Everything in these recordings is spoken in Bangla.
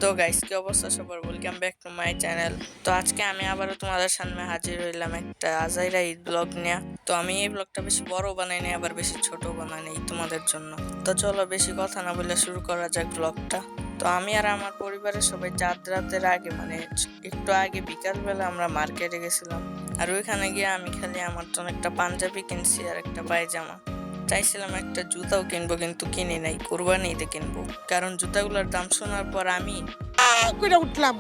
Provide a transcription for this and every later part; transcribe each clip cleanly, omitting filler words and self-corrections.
তো গাইস, কি অবস্থা সবার? Welcome back to my channel. তো আজকে আমি আবারও তোমাদের সামনে হাজির হইলাম একটা আজাইরা ঈদ ব্লগ নিয়ে। তো আমি এই ব্লগটা বেশি বড় বানাই নাই, আবার বেশি ছোট বানাই নাই তোমাদের জন্য। তো চলো বেশি কথা না বলে শুরু করা যাক ব্লগটা। তো আমি আর আমার পরিবারের সবাই চাঁদ রাতের আগে একটু আগে বিকালবেলা আমরা মার্কেটে গেছিলাম। আর ওইখানে গিয়ে আমি খালি আমার জন্য একটা পাঞ্জাবি কিনছি আর একটা পায়জামা। চাইছিলাম একটা জুতাও কিনবো, কিন্তু কিনি নাই, কোরবানিতে কিনবো। কারণ জুতাগুলোর দাম শোনার পর আমি করে উঠলাম।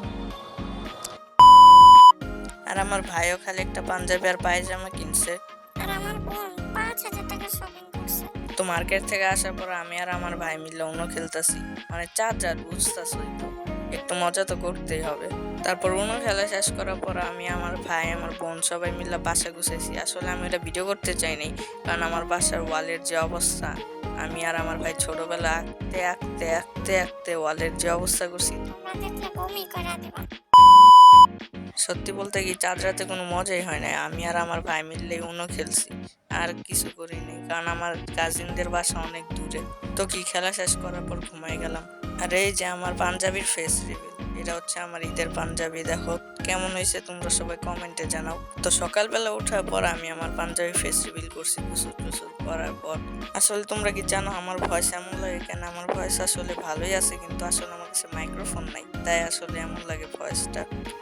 আর আমার ভাইও খালি একটা পাঞ্জাবি আর পায়জামা কিনছে। আর আমার বোন 5,000 টাকা শপিং করছে। তো মার্কেট থেকে আসার পর আমি আর আমার ভাই মিলে অন্য খেলতেছি, মানে চাঁদ রাত বুঝতেছই তো, একটু মজা তো করতেই হবে। তারপর উনো খেলা শেষ করার পর আমি, আমার ভাই, আমার বোন সবাই মিলে বাসা গুছাইছি। আসলে আমি এটা ভিডিও করতে চাইনি, কারণ আমার বাসার ওয়ালের যে অবস্থা, আমি আর আমার ভাই ছোটবেলা আঁকতে আঁকতে আঁকতে আঁকতে ওয়ালের যে অবস্থা করছি, তোমরা দেখলে বমি করে দিবা। সত্যি বলতে কি চাঁদ রাতে কোনো মজাই হয় না। আমি আর আমার ভাই মিললে উনো খেলছি, আর কিছু করিনি, কারণ আমার কাজিনদের বাসা অনেক দূরে। তো কি খেলা শেষ করার পর ঘুমাই গেলাম। আর এই যে আমার পাঞ্জাবির ফেস রিভিল, এটা হচ্ছে আমার ঈদের পাঞ্জাবি। দেখো কেমন হয়েছে, তোমরা সবাই কমেন্টে জানাও। তো সকালবেলা ওঠার পর আমি আমার পাঞ্জাবি ফেস রিভিল করছি গোসল টোসল করার পর। আসলে তোমরা কি জানো আমার ভয়েস এমন লাগে কেন? আমার ভয়েস আসলে ভালোই আছে, কিন্তু আসলে আমার কাছে মাইক্রোফোন নাই, তাই আসলে এমন লাগে ভয়েসটা।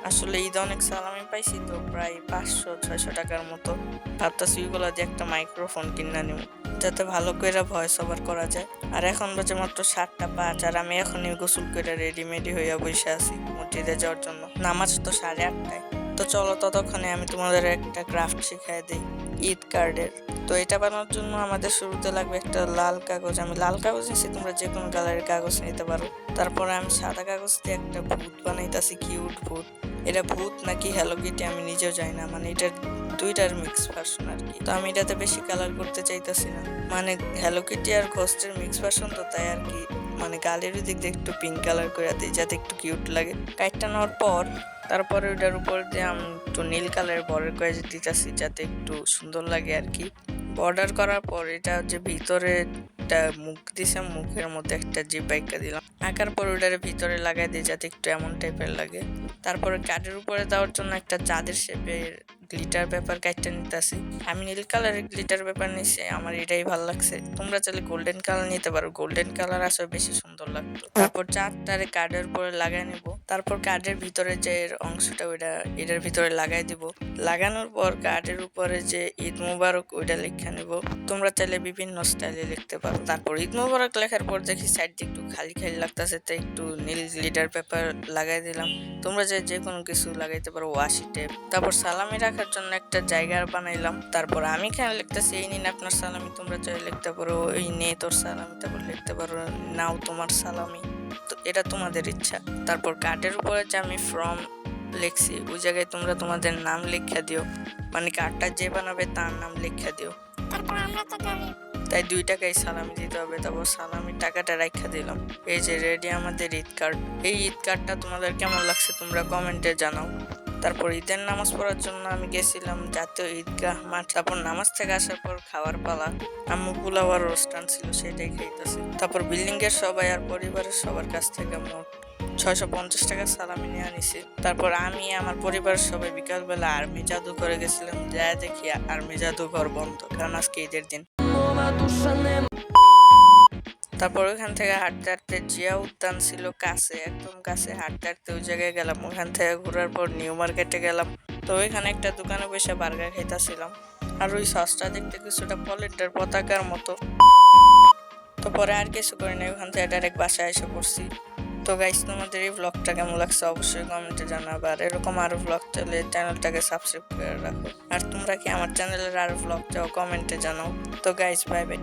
আসলে ঈদে অনেক সালামি পাইছি, তো প্রায় 500-600 টাকার মতো। ভাবতেছি ওইগুলো দিয়ে একটা মাইক্রোফোন কিনে নিব, যাতে ভালো করে ভয়েস ওভার করা যায়। আর এখন বাজে মাত্র 7:05, আর আমি এখনই গোসল করে রেডিমেডি হইয়া বসে আছি মসজিদে যাওয়ার জন্য। নামাজ তো 8:30টায়। তো চলো ততক্ষণে আমি তোমাদের একটা ক্রাফট শিখাই দিই ঈদ কার্ডের। তো এটা বানানোর জন্য আমাদের শুরুতে লাগবে একটা লাল কাগজ। আমি লাল কাগজ নিচ্ছি, তোমরা যে কোনো কালারের কাগজ নিতে পারো। তারপরে আমি সাদা কাগজ দিয়ে একটা ভূত বানাইতেছি, কিউট ভূত। এটা ভূত নাকি হ্যালো কিটি আমি নিজেও জানি না, মানে এটার দুইটার মিক্স ভার্সন আর কি। তো আমি এটাতে বেশি কালার করতে চাইতেছি না, মানে হ্যালো কিটি আর ঘোস্টের মিক্স ভার্সন, তো তাই আর কি। মানে গালের দিক দিয়ে একটু পিঙ্ক কালার করে দিই, যাতে একটু কিউট লাগে। কাইটটা নেওয়ার পর তারপরে ওইটার উপর দিয়ে আমি একটু নীল কালারের বর্ডার করে দিতেছি, যাতে একটু সুন্দর লাগে আর কি। বর্ডার করার পর এটা যে ভিতরে একটা মুখ দিছে, মুখের মধ্যে একটা জিভ বাইকা দিলাম। আঁকার পর ওটার ভিতরে লাগাই দিই, যাতে একটু এমন টাইপের লাগে। তারপরে কার্ডের উপরে দেওয়ার জন্য একটা চাঁদের শেপের গ্লিটার পেপার কাটতে নিতেছি। আমি নীল কালারের গ্লিটার পেপার নিছি, আমার এটাই ভালো লাগছে। তোমরা চাইলে গোল্ডেন কালার নিতে পারো, গোল্ডেন কালার আসলে বেশি সুন্দর লাগতো। তারপর চাঁদটারে কার্ডের উপরে লাগাই নিব। তারপর কার্ডের ভিতরে যে অংশটা ওইটা এটার ভিতরে লাগাই দিব। লাগানোর পর কার্ডের উপরে যে ঈদ মুবারক ওইটা লিখে নিব। তোমরা চাইলে বিভিন্ন স্টাইলে লিখতে পারো। তারপর ঈদ মুবারক লেখার পর দেখি সাইড দিয়ে একটু খালি খালি লাগতেছে, তাই একটু নীল গ্লিটার পেপার লাগাই দিলাম। তোমরা যে কোনো কিছু লাগাইতে পারো, ওয়াশি টেপ। তারপর সালামি রাখার জন্য একটা জায়গা বানাইলাম। তারপর আমি এখানে লিখতেছি এই নিন আপনার সালামি। তোমরা চাইলে লিখতে পারো এই নে তোর সালামি। তারপর লিখতে পারো নাও তোমার সালামি। তো এটা তোমাদের ইচ্ছা। তারপর কার্ডের উপরে যে আমি ফ্রম লিখছি, ওই জায়গায় তোমরা তোমাদের নাম লিখে দিও, মানে কার্ডটা যে বানাবে তার নাম লিখে দিও। তারপর আমরা তো গরিব, তাই 2 টাকায় সালামি দিতে হবে। তারপর সালামির টাকাটা রাখা দিলাম। এই যে রেডি আমাদের ঈদ কার্ড। এই ঈদ কার্ডটা তোমাদের কেমন লাগছে তোমরা কমেন্টে জানাও। তারপর ঈদের নামাজ পড়ার জন্য আমি গেছিলাম জাতীয় ঈদগাহ মাঠ। তারপর নামাজ থেকে আসার পর খাওয়ার পালা। আম্মু পোলাও আর রোস্ট ছিল, সেটাই খাইতেছি। তারপর বিল্ডিং এর সবাই আর পরিবারের সবার কাছ থেকে মোট 650 টাকা সালামি নিয়ে আনিছি। তারপর আমি আমার পরিবারের সবাই বিকালবেলা আর্মি জাদুঘরে গেছিলাম। যা দেখি আর্মি জাদুঘর বন্ধ, কারণ আজকে ঈদের দিন। তারপর ওইখান থেকে হাঁটতে হাঁটতে জিয়া উদ্যান ছিল কাছে, একদম কাছে। হাঁটতে হাঁটতে ওই জায়গায় গেলাম। ওখান থেকে ঘোরার পর নিউ মার্কেটে গেলাম। তো ওইখানে একটা দোকানে বসে বার্গার খাইতেছিলাম। আর ওই সসটা দেখতে কিছুটা পলেটের পতাকার মতো। তো পরে আর কিছু করি না, ওখান থেকে ডাইরেক্ট বাসায় এসে পড়ছি। তো গাইস, তোমাদের এই ব্লগটা কেমন লাগছে অবশ্যই কমেন্টে জানাবে। আর এরকম আরো ব্লগ চলে চ্যানেলটাকে সাবস্ক্রাইব করে রাখো। আর তোমরা কি আমার চ্যানেলের আরো ব্লগ চাও, কমেন্টে জানাও। তো গাইস, বাই বাই।